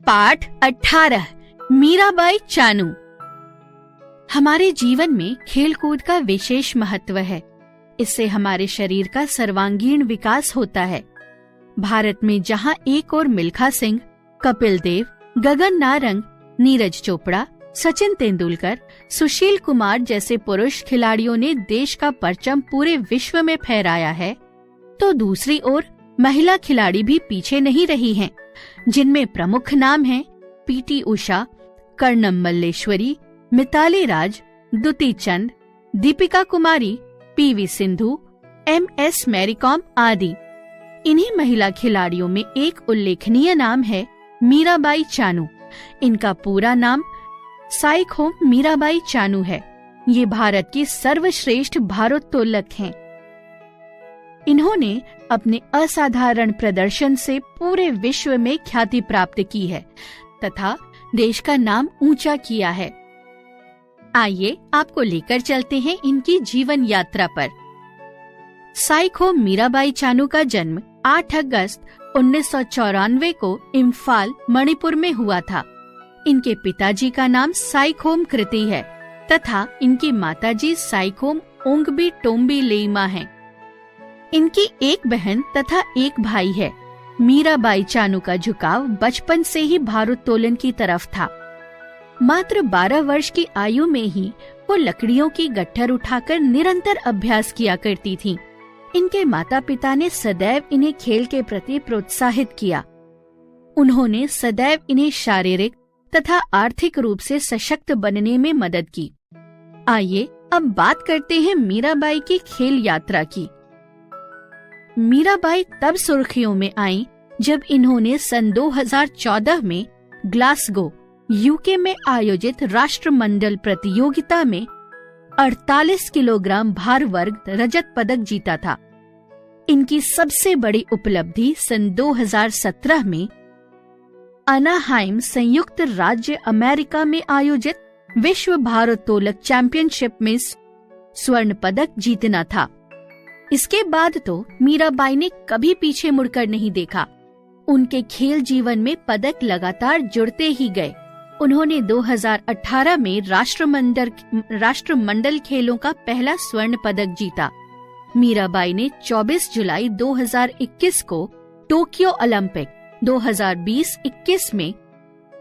पाठ 18 मीराबाई चानू। हमारे जीवन में खेलकूद का विशेष महत्व है। इससे हमारे शरीर का सर्वांगीण विकास होता है। भारत में जहां एक ओर मिल्खा सिंह, कपिल देव, गगन नारंग, नीरज चोपड़ा, सचिन तेंदुलकर, सुशील कुमार जैसे पुरुष खिलाड़ियों ने देश का परचम पूरे विश्व में फहराया है, तो दूसरी ओर महिला खिलाड़ी भी पीछे नहीं रही हैं, जिनमें प्रमुख नाम हैं पीटी उषा, कर्णम मल्लेश्वरी, मिताली राज, दुती चंद, दीपिका कुमारी, पीवी सिंधु, MS मैरीकॉम आदि। इन्हीं महिला खिलाड़ियों में एक उल्लेखनीय नाम है मीराबाई चानू। इनका पूरा नाम साइखोम मीराबाई चानू है। ये भारत की सर्वश्रेष्ठ भारोत्तोलक हैं। इन्होंने अपने असाधारण प्रदर्शन से पूरे विश्व में ख्याति प्राप्त की है तथा देश का नाम ऊंचा किया है। आइए आपको लेकर चलते हैं इनकी जीवन यात्रा पर। साइखोम मीराबाई चानू का जन्म 8 अगस्त 1994 को इम्फाल, मणिपुर में हुआ था। इनके पिताजी का नाम साइखोम कृति है तथा इनकी माताजी साइखोम ओंगबी टोम्बी लेइमा हैं। इनकी एक बहन तथा एक भाई है। मीराबाई चानू का झुकाव बचपन से ही भारोत्तोलन की तरफ था। मात्र 12 वर्ष की आयु में ही वो लकड़ियों की गट्ठर उठाकर निरंतर अभ्यास किया करती थीं। इनके माता पिता ने सदैव इन्हें खेल के प्रति प्रोत्साहित किया। उन्होंने सदैव इन्हें शारीरिक तथा आर्थिक रूप से सशक्त बनने में मदद की। आइए अब बात करते हैं मीराबाई की खेल यात्रा की। मीराबाई तब सुर्खियों में आईं जब इन्होंने सन 2014 में ग्लासगो, UK में आयोजित राष्ट्रमंडल प्रतियोगिता में 48 किलोग्राम भार वर्ग रजत पदक जीता था। इनकी सबसे बड़ी उपलब्धि सन 2017 में अनाहाइम, संयुक्त राज्य अमेरिका में आयोजित विश्व भारोत्तोलक चैंपियनशिप में स्वर्ण पदक जीतना था। इसके बाद तो मीराबाई ने कभी पीछे मुड़कर नहीं देखा। उनके खेल जीवन में पदक लगातार जुड़ते ही गए। उन्होंने 2018 में राष्ट्रमंडल खेलों का पहला स्वर्ण पदक जीता। मीराबाई ने 24 जुलाई 2021 को टोक्यो ओलंपिक 2020-21 में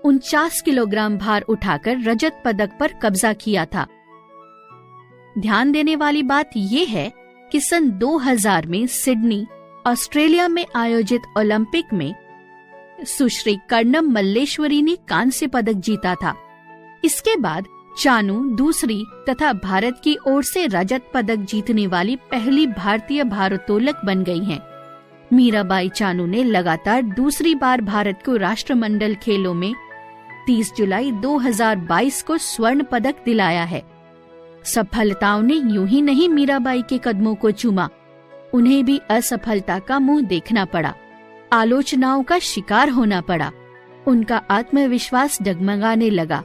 49 किलोग्राम भार उठाकर रजत पदक पर कब्जा किया था। ध्यान देने वाली बात ये है कि सन 2000 में सिडनी, ऑस्ट्रेलिया में आयोजित ओलंपिक में सुश्री कर्णम मल्लेश्वरी ने कांस्य पदक जीता था। इसके बाद चानू दूसरी तथा भारत की ओर से रजत पदक जीतने वाली पहली भारतीय भारोत्तोलक बन गई हैं। मीराबाई चानू ने लगातार दूसरी बार भारत को राष्ट्रमंडल खेलों में 30 जुलाई 2022 को स्वर्ण पदक दिलाया है। सफलताओं ने यूं ही नहीं मीराबाई के कदमों को चूमा, उन्हें भी असफलता का मुंह देखना पड़ा, आलोचनाओं का शिकार होना पड़ा। उनका आत्मविश्वास डगमगाने लगा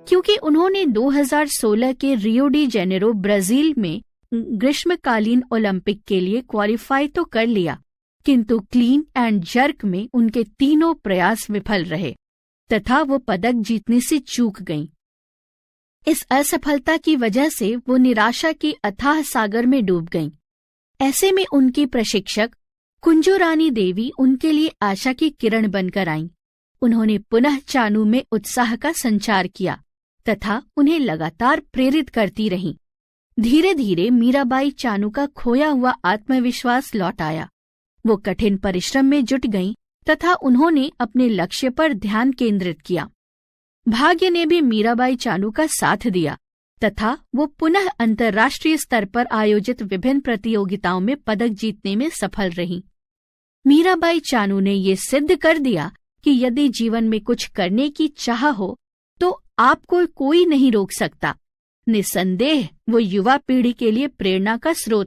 क्योंकि उन्होंने 2016 के रियो डी जेनेरो, ब्राजील में ग्रीष्मकालीन ओलंपिक के लिए क्वालिफाई तो कर लिया, किंतु क्लीन एंड जर्क में उनके तीनों प्रयास विफल रहे तथा वो पदक जीतने से चूक गईं। इस असफलता की वजह से वो निराशा की अथाह सागर में डूब गईं। ऐसे में उनकी प्रशिक्षक कुंजू रानी देवी उनके लिए आशा की किरण बनकर आईं। उन्होंने पुनः चानू में उत्साह का संचार किया तथा उन्हें लगातार प्रेरित करती रहीं। धीरे धीरे मीराबाई चानू का खोया हुआ आत्मविश्वास लौट आया। वो कठिन परिश्रम में जुट गईं तथा उन्होंने अपने लक्ष्य पर ध्यान केंद्रित किया। भाग्य ने भी मीराबाई चानू का साथ दिया तथा वो पुनः अंतर्राष्ट्रीय स्तर पर आयोजित विभिन्न प्रतियोगिताओं में पदक जीतने में सफल रहीं। मीराबाई चानू ने ये सिद्ध कर दिया कि यदि जीवन में कुछ करने की चाह हो तो आपको कोई नहीं रोक सकता। निसंदेह वो युवा पीढ़ी के लिए प्रेरणा का स्रोत